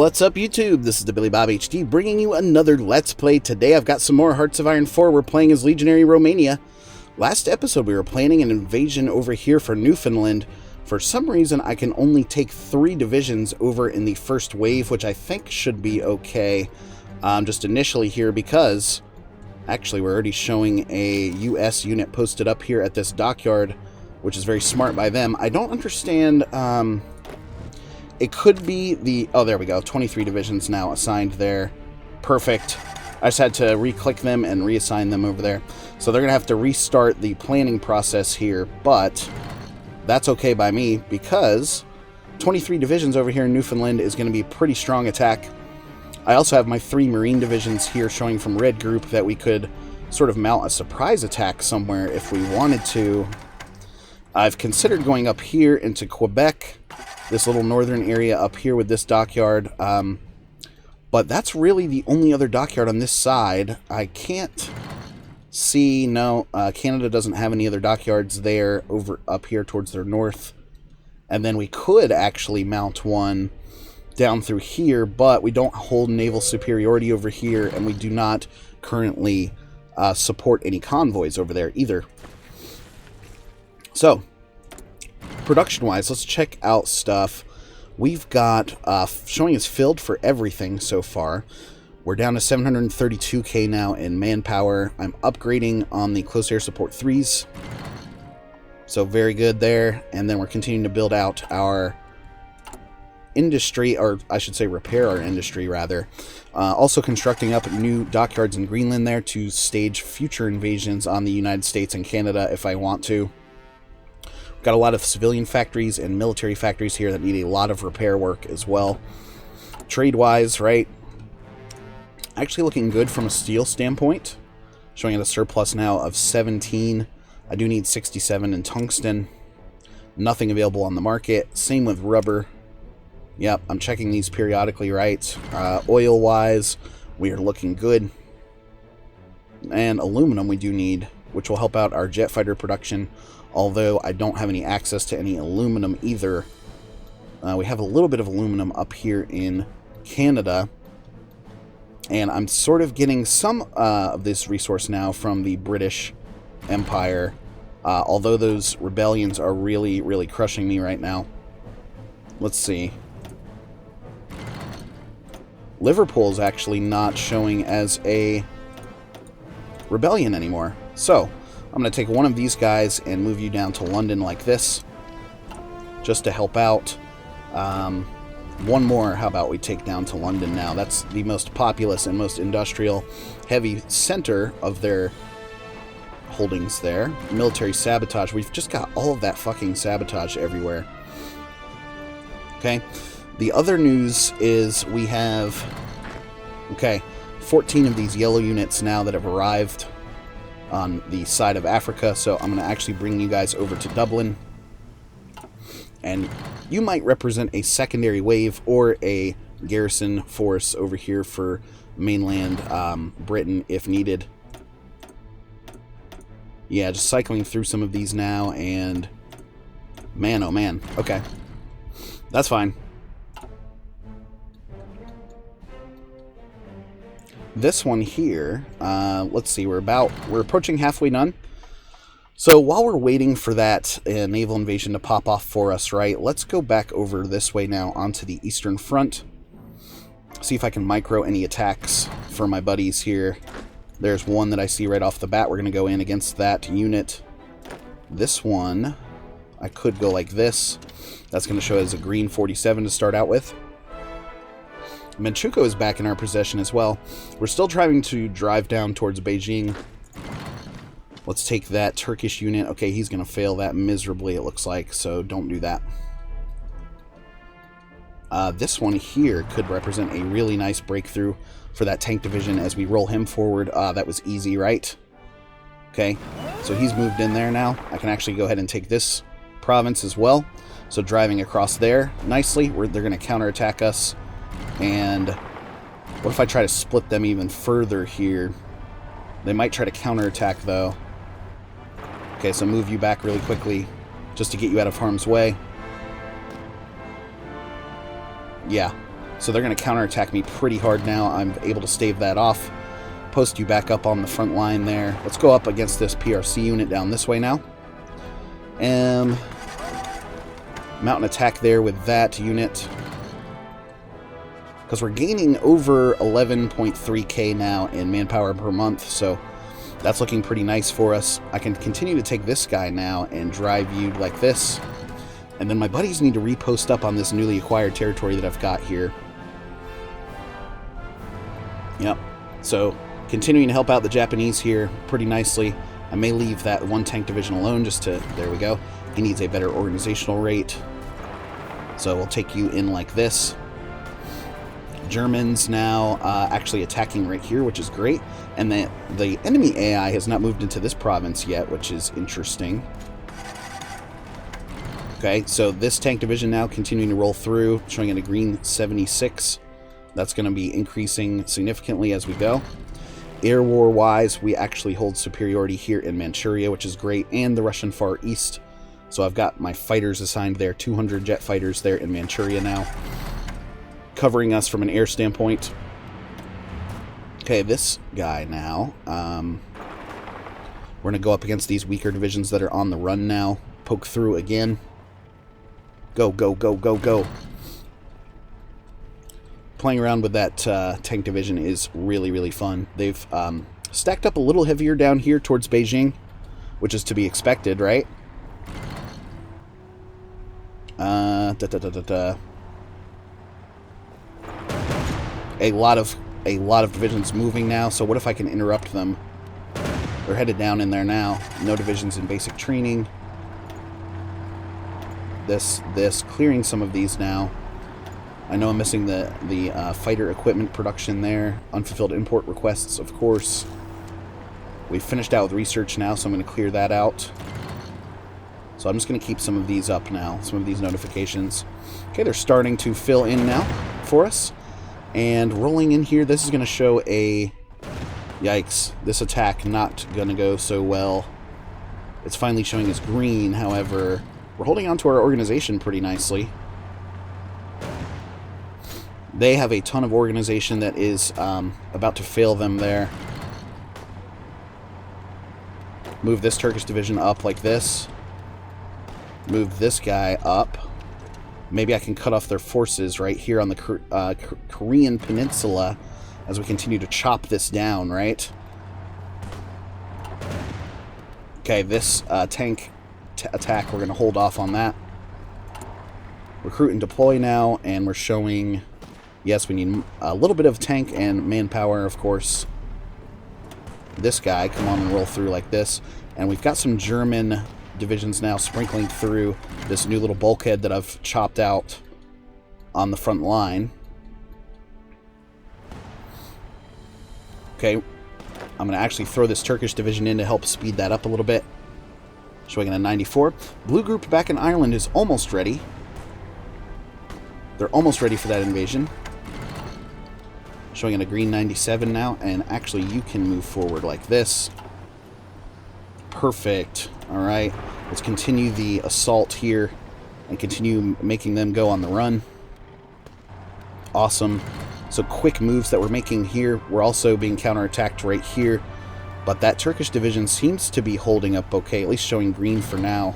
What's up, YouTube? This is TheBillyBobHD bringing you another Let's Play. Today I've got some more Hearts of Iron 4. We're playing as Legionary Romania. Last episode we were planning an invasion over here for Newfoundland. For some reason I can only take 3 divisions over in the first wave, which I think should be okay just initially here because actually we're already showing a US unit posted up here at this dockyard, which is very smart by them. I don't understand... It could be the... Oh, there we go. 23 divisions now assigned there. Perfect. I just had to re-click them and reassign them over there. So they're going to have to restart the planning process here, but that's okay by me because 23 divisions over here in Newfoundland is going to be a pretty strong attack. I also have my 3 Marine divisions here showing from Red Group that we could sort of mount a surprise attack somewhere if we wanted to. I've considered going up here into Quebec, this little northern area up here with this dockyard, but that's really the only other dockyard on this side. I can't see, no, Canada doesn't have any other dockyards there over up here towards their north, and then we could actually mount one down through here, but we don't hold naval superiority over here, and we do not currently support any convoys over there either. So, production-wise, let's check out stuff. We've got showing us filled for everything so far. We're down to 732k now in manpower. I'm upgrading on the close air support 3s. So very good there. And then we're continuing to build out our industry, or I should say repair our industry rather. Also constructing up new dockyards in Greenland there to stage future invasions on the United States and Canada if I want to. Got a lot of civilian factories and military factories here that need a lot of repair work as well. Trade-wise, right? Actually looking good from a steel standpoint. Showing a surplus now of 17. I do need 67 in tungsten. Nothing available on the market. Same with rubber. Yep, I'm checking these periodically, right? Oil-wise, we are looking good. And aluminum we do need, which will help out our jet fighter production. Although I don't have any access to any aluminum either. We have a little bit of aluminum up here in Canada. And I'm sort of getting some of this resource now from the British Empire. Although those rebellions are really, really crushing me right now. Let's see. Liverpool is actually not showing as a rebellion anymore. So... I'm going to take one of these guys and move you down to London like this, just to help out. One more, how about we take down to London now? That's the most populous and most industrial heavy center of their holdings there. Military sabotage. We've just got all of that fucking sabotage everywhere. Okay. The other news is we have, 14 of these yellow units now that have arrived on the side of Africa, so I'm going to actually bring you guys over to Dublin, and you might represent a secondary wave or a garrison force over here for mainland Britain if needed. Yeah, just cycling through some of these now, and man, oh man, okay, that's fine. This one here, let's see, we're approaching halfway done. So while we're waiting for that naval invasion to pop off for us, right, let's go back over this way now onto the Eastern Front. See if I can micro any attacks for my buddies here. There's one that I see right off the bat. We're going to go in against that unit. This one, I could go like this. That's going to show as a green 47 to start out with. Manchukuo is back in our possession as well. We're still trying to drive down towards Beijing. Let's take that Turkish unit. Okay, he's going to fail that miserably, it looks like, so don't do that. This one here could represent a really nice breakthrough for that tank division as we roll him forward. That was easy, right? Okay, so he's moved in there now. I can actually go ahead and take this province as well. So driving across there nicely, they're going to counterattack us. And what if I try to split them even further here? They might try to counterattack though. Okay, so move you back really quickly just to get you out of harm's way. Yeah, So they're going to counterattack me pretty hard now. I'm able to stave that off. Post you back up on the front line there. Let's go up against this PRC unit down this way now. Mountain attack there with that unit. Because we're gaining over 11.3k now in manpower per month, so that's looking pretty nice for us. I can continue to take this guy now and drive you like this. And then my buddies need to repost up on this newly acquired territory that I've got here. Yep. So, continuing to help out the Japanese here pretty nicely. I may leave that one tank division alone just to... There we go. He needs a better organizational rate. So we'll take you in like this. Germans now actually attacking right here, which is great. And the enemy AI has not moved into this province yet, which is interesting. Okay, so this tank division now continuing to roll through, showing it a green 76. That's going to be increasing significantly as we go. Air war-wise, we actually hold superiority here in Manchuria, which is great, and the Russian Far East. So I've got my fighters assigned there, 200 jet fighters there in Manchuria now, covering us from an air standpoint. Okay, this guy now, we're going to go up against these weaker divisions that are on the run now. Poke through again. Go, go, go, go, go. Playing around with that tank division is really, really fun. They've stacked up a little heavier down here towards Beijing, which is to be expected, right? A lot of divisions moving now. So what if I can interrupt them? They're headed down in there now. No divisions in basic training. This clearing some of these now. I know I'm missing the fighter equipment production there. Unfulfilled import requests, of course. We've finished out with research now, so I'm going to clear that out. So I'm just going to keep some of these up now, some of these notifications. Okay, they're starting to fill in now for us. And rolling in here, this is going to show a... Yikes, this attack not going to go so well. It's finally showing as green, however. We're holding on to our organization pretty nicely. They have a ton of organization that is about to fail them there. Move this Turkish division up like this. Move this guy up. Maybe I can cut off their forces right here on the Korean Peninsula as we continue to chop this down, right? Okay, this tank attack, we're going to hold off on that. Recruit and deploy now, and we're showing... Yes, we need a little bit of tank and manpower, of course. This guy, come on and roll through like this. And we've got some German divisions now sprinkling through this new little bulkhead that I've chopped out on the front line. Okay, I'm going to actually throw this Turkish division in to help speed that up a little bit. Showing in a 94. Blue group back in Ireland is almost ready. They're almost ready for that invasion. Showing in a green 97 now, and actually you can move forward like this. Perfect. Alright, let's continue the assault here and continue making them go on the run. Awesome. So quick moves that we're making here. We're also being counterattacked right here, but that Turkish division seems to be holding up okay, at least showing green for now.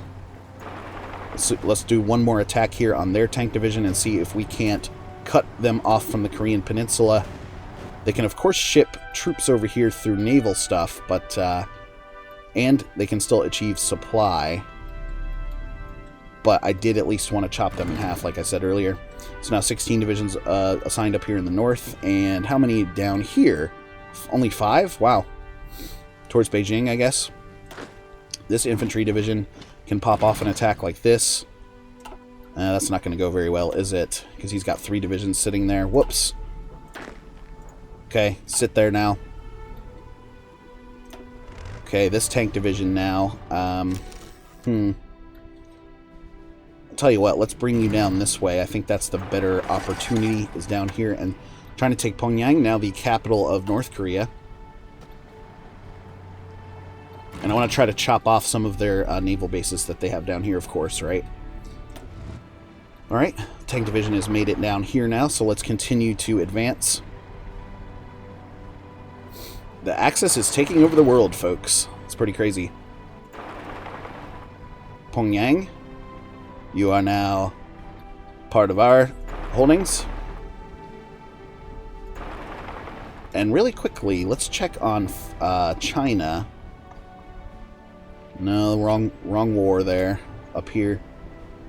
So let's do one more attack here on their tank division and see if we can't cut them off from the Korean Peninsula. They can, of course, ship troops over here through naval stuff, but, and they can still achieve supply. But I did at least want to chop them in half, like I said earlier. So now 16 divisions assigned up here in the north, and how many down here? Only 5? Wow. Towards Beijing, I guess. This infantry division can pop off an attack like this. That's not going to go very well, is it? Because he's got 3 divisions sitting there. Whoops. Okay, sit there now. Okay, this tank division now. I'll tell you what, let's bring you down this way. I think that's the better opportunity, is down here. And trying to take Pyongyang, now the capital of North Korea. And I want to try to chop off some of their naval bases that they have down here, of course, right? Alright, tank division has made it down here now, so let's continue to advance. The Axis is taking over the world, folks. It's pretty crazy. Pyongyang, you are now part of our holdings. And really quickly, let's check on China. No, wrong war there. Up here.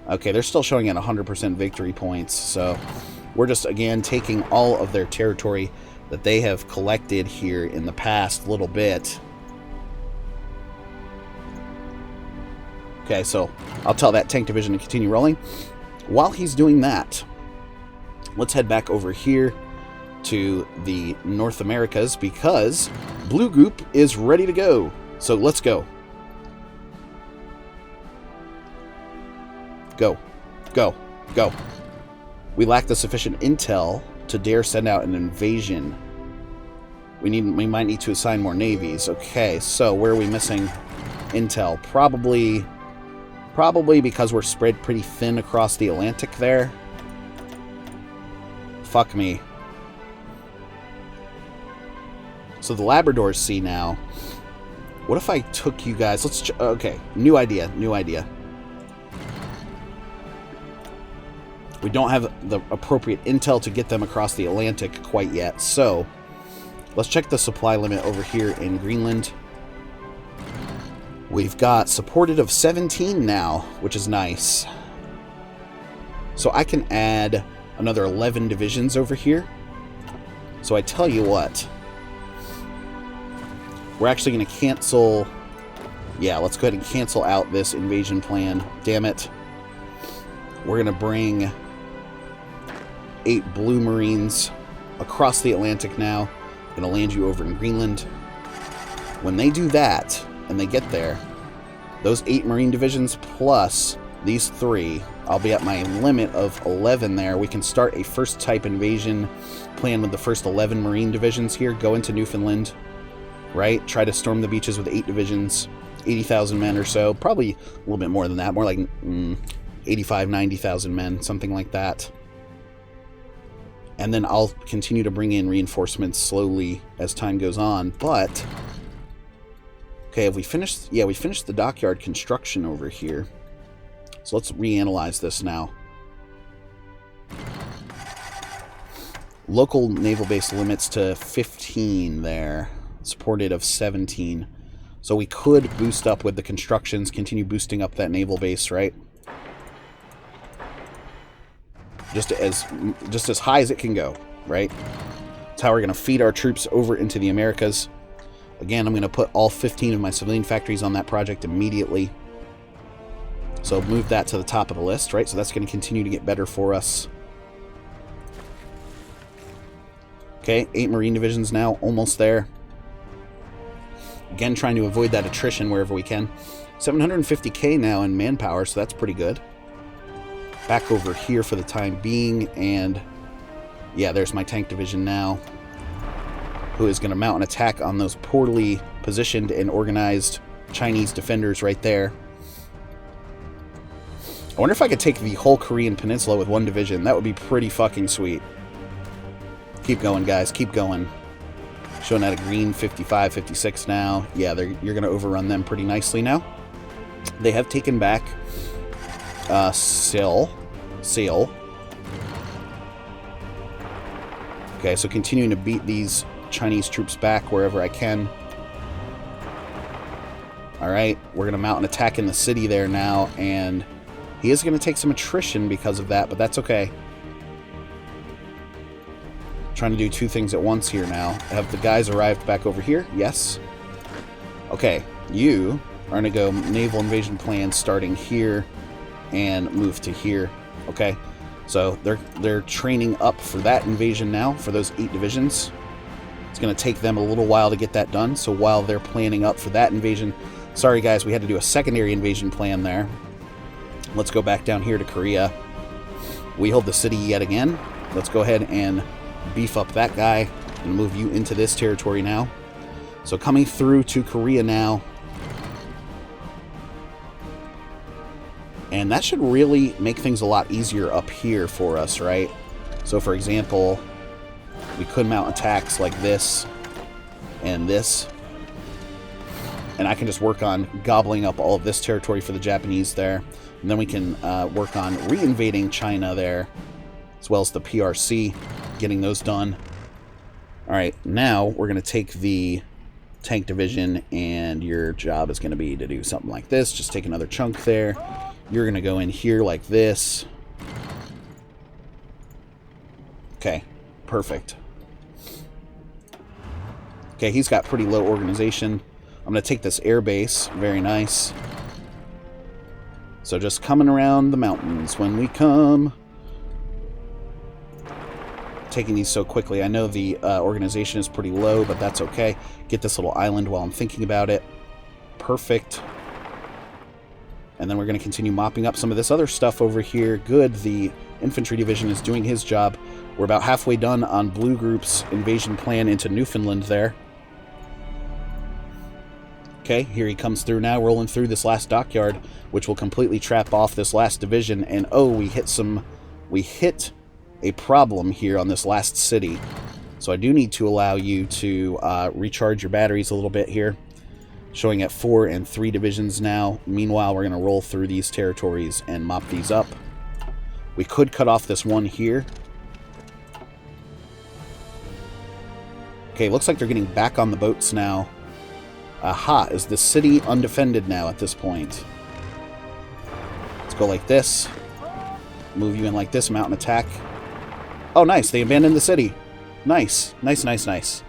Okay, they're still showing at 100% victory points, so we're just, again, taking all of their territory that they have collected here in the past little bit. Okay, so I'll tell that tank division to continue rolling. While he's doing that, let's head back over here to the North Americas, because Blue Group is ready to go. So let's go. Go. Go. Go. We lack the sufficient intel to dare send out an invasion. We might need to assign more navies. Okay, so where are we missing intel? Probably because we're spread pretty thin across the Atlantic there. Fuck me. So the Labrador Sea now. What if I took you guys? Okay, new idea. We don't have the appropriate intel to get them across the Atlantic quite yet, so let's check the supply limit over here in Greenland. We've got supported of 17 now, which is nice. So I can add another 11 divisions over here. So I tell you what, we're actually going to cancel. Yeah, let's go ahead and cancel out this invasion plan. Damn it. We're going to bring 8 blue Marines across the Atlantic now. Going to land you over in Greenland. When they do that, and they get there, those 8 Marine divisions plus these 3, I'll be at my limit of 11 there. We can start a first type invasion plan with the first 11 Marine divisions here. Go into Newfoundland, right? Try to storm the beaches with 8 divisions, 80,000 men or so. Probably a little bit more than that. More like 85, 90,000 men, something like that. And then I'll continue to bring in reinforcements slowly as time goes on. But okay, have we finished? Yeah, we finished the dockyard construction over here. So let's reanalyze this now. Local naval base limits to 15 there. Supported of 17. So we could boost up with the constructions, continue boosting up that naval base, right? Just as high as it can go, right? That's how we're going to feed our troops over into the Americas. Again, I'm going to put all 15 of my civilian factories on that project immediately. So move that to the top of the list, right? So that's going to continue to get better for us. Okay, 8 Marine divisions now, almost there. Again, trying to avoid that attrition wherever we can. 750k now in manpower, so that's pretty good. Back over here for the time being, and yeah, there's my tank division now, who is going to mount an attack on those poorly positioned and organized Chinese defenders right there. I wonder if I could take the whole Korean peninsula with 1 division. That would be pretty fucking sweet. Keep going, guys. Keep going. Showing at a green 55, 56 now. Yeah, you're going to overrun them pretty nicely now. They have taken back Seal. Okay, so continuing to beat these Chinese troops back wherever I can. Alright, we're going to mount an attack in the city there now, and he is going to take some attrition because of that, but that's okay. Trying to do 2 things at once here now. Have the guys arrived back over here? Yes. Okay, you are going to go naval invasion plan starting here and move to here. Okay, so they're training up for that invasion now for those 8 divisions. It's going to take them a little while to get that done. So while they're planning up for that invasion, sorry guys, we had to do a secondary invasion plan there. Let's go back down here to Korea. We hold the city yet again. Let's go ahead and beef up that guy and move you into this territory now. So coming through to Korea now. And that should really make things a lot easier up here for us, right? So, for example, we could mount attacks like this and this. And I can just work on gobbling up all of this territory for the Japanese there. And then we can work on re-invading China there, as well as the PRC, getting those done. All right, now we're going to take the tank division, and your job is going to be to do something like this. Just take another chunk there. You're going to go in here like this. Okay, perfect. Okay, he's got pretty low organization. I'm going to take this air base. Very nice. So just coming around the mountains when we come. Taking these so quickly. I know the organization is pretty low, but that's okay. Get this little island while I'm thinking about it. Perfect. And then we're going to continue mopping up some of this other stuff over here. Good. The infantry division is doing his job. We're about halfway done on Blue Group's invasion plan into Newfoundland there. Okay, here he comes through now, rolling through this last dockyard, which will completely trap off this last division. And oh, we hit a problem here on this last city. So I do need to allow you to recharge your batteries a little bit here. Showing at 4 and 3 divisions now. Meanwhile, we're going to roll through these territories and mop these up. We could cut off this one here. Okay, looks like they're getting back on the boats now. Aha, is the city undefended now at this point? Let's go like this. Move you in like this, mount an attack. Oh, nice, they abandoned the city. Nice, nice, nice, nice.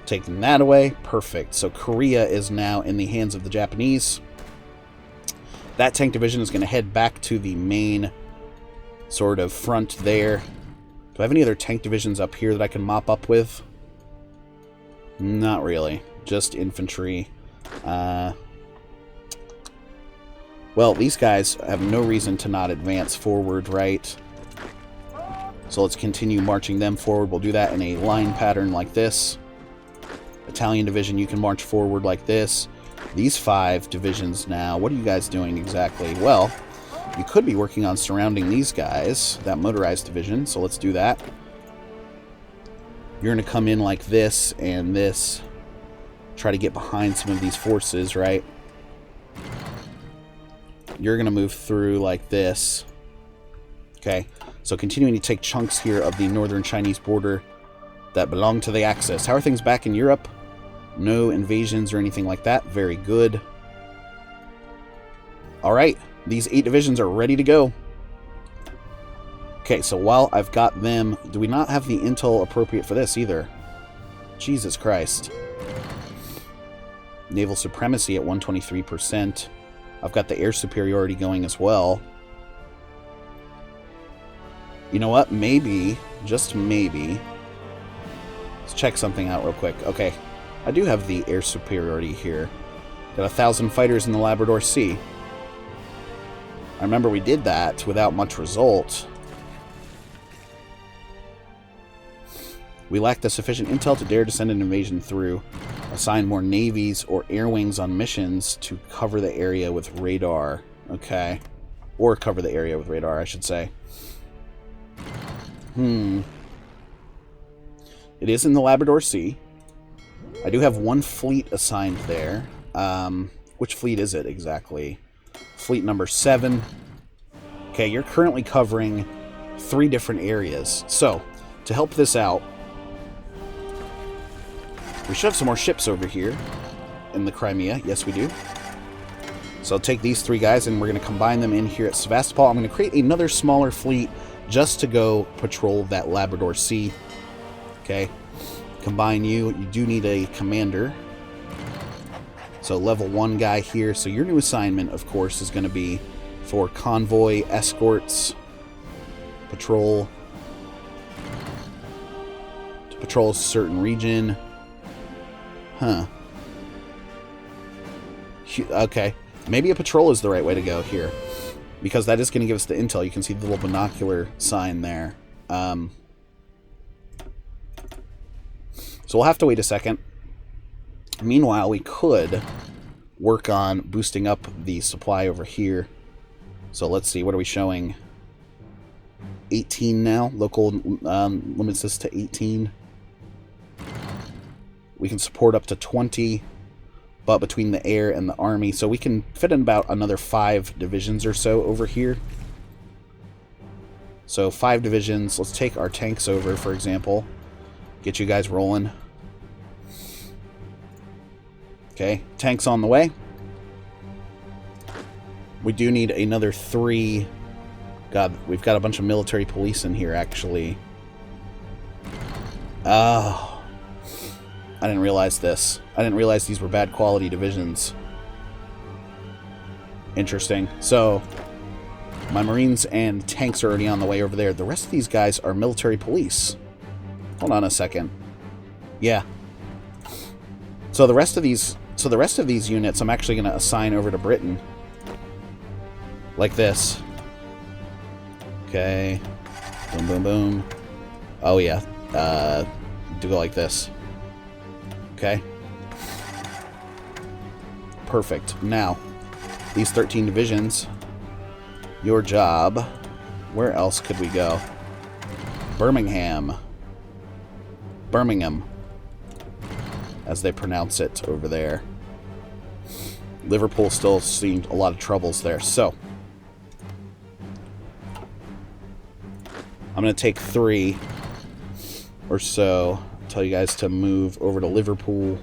Taking that away, perfect. So Korea is now in the hands of the Japanese. That tank division is going to head back to the main sort of front there. Do I have any other tank divisions up here that I can mop up with? Not really. Just infantry. Well, these guys have no reason to not advance forward, right? So let's continue marching them forward. We'll do that in a line pattern like this. Italian division, you can march forward like this. These 5 divisions now, what are you guys doing exactly? Well, you could be working on surrounding these guys, that motorized division, so let's do that. You're going to come in like this and this. Try to get behind some of these forces, right? You're going to move through like this. Okay, so continuing to take chunks here of the northern Chinese border that belong to the Axis. How are things back in Europe? No invasions or anything like that. Very good. All right, these 8 divisions are ready to go. Okay, so while I've got them, do we not have the intel appropriate for this either? Jesus Christ. Naval supremacy at 123%. I've got the air superiority going as well. You know what? Maybe, just maybe. Let's check something out real quick. Okay, I do have the air superiority here. Got 1,000 fighters in the Labrador Sea. I remember we did that without much result. We lack the sufficient intel to dare to send an invasion through. Assign more navies or air wings on missions to cover the area with radar. Okay. Or cover the area with radar, I should say. It is in the Labrador Sea. I do have 1 fleet assigned there. Which fleet is it exactly? Fleet number 7. Okay, you're currently covering 3 different areas. So, to help this out, we should have some more ships over here in the Crimea. Yes, we do. So I'll take these 3 guys and we're going to combine them in here at Sevastopol. I'm going to create another smaller fleet just to go patrol that Labrador Sea. Okay. Combine you. You do need a commander. So level 1 guy here. So your new assignment, of course, is going to be for convoy, escorts, patrol. To patrol a certain region. Huh. Okay. Maybe a patrol is the right way to go here. Because that is going to give us the intel. You can see the little binocular sign there. So we'll have to wait a second. Meanwhile, we could work on boosting up the supply over here. So let's see, what are we showing? 18 now. Local limits this to 18. We can support up to 20, but between the air and the army, so we can fit in about another 5 divisions or so over here. So 5 divisions. Let's take our tanks over, for example. Get you guys rolling. Okay, tanks on the way. We do need another 3. God, we've got a bunch of military police in here, actually. Oh, I didn't realize this. I didn't realize these were bad quality divisions. Interesting. So, my Marines and tanks are already on the way over there. The rest of these guys are military police. Hold on a second. Yeah. So the rest of these units I'm actually going to assign over to Britain. Like this. Okay. Boom, boom, boom. Oh, yeah. Do go like this. Okay. Perfect. Now, these 13 divisions, your job. Where else could we go? Birmingham, as they pronounce it over there. Liverpool still seemed a lot of troubles there. So, I'm going to take 3 or so. Tell you guys to move over to Liverpool.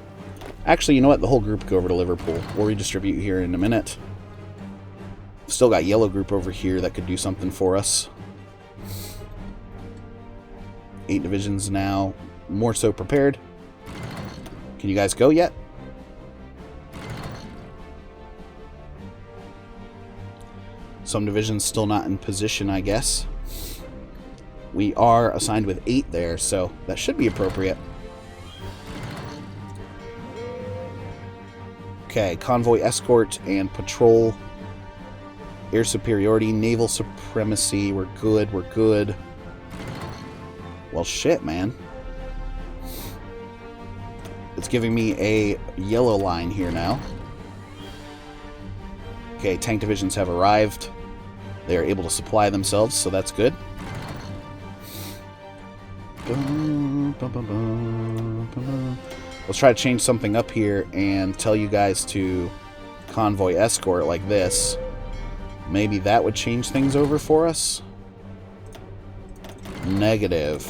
Actually, you know what? The whole group go over to Liverpool. We'll redistribute here in a minute. Still got yellow group over here that could do something for us. 8 divisions now. More so prepared. Can you guys go yet? Some divisions still not in position, I guess. We are assigned with 8 there, so that should be appropriate. Okay, convoy escort and patrol. Air superiority, naval supremacy. We're good, we're good. Well, shit, man. It's giving me a yellow line here now. Okay, tank divisions have arrived. They are able to supply themselves, so that's good. Let's try to change something up here and tell you guys to convoy escort like this. Maybe that would change things over for us. Negative.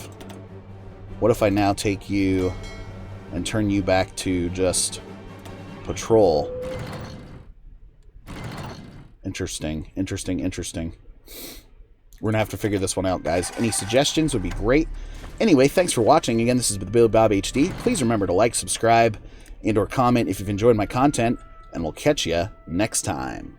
What if I now take you and turn you back to just patrol? Interesting, interesting, interesting. We're gonna have to figure this one out, guys. Any suggestions would be great. Anyway, thanks for watching. Again, this is TheBillyBobHD. Please remember to like, subscribe, and or comment if you've enjoyed my content, and we'll catch you next time.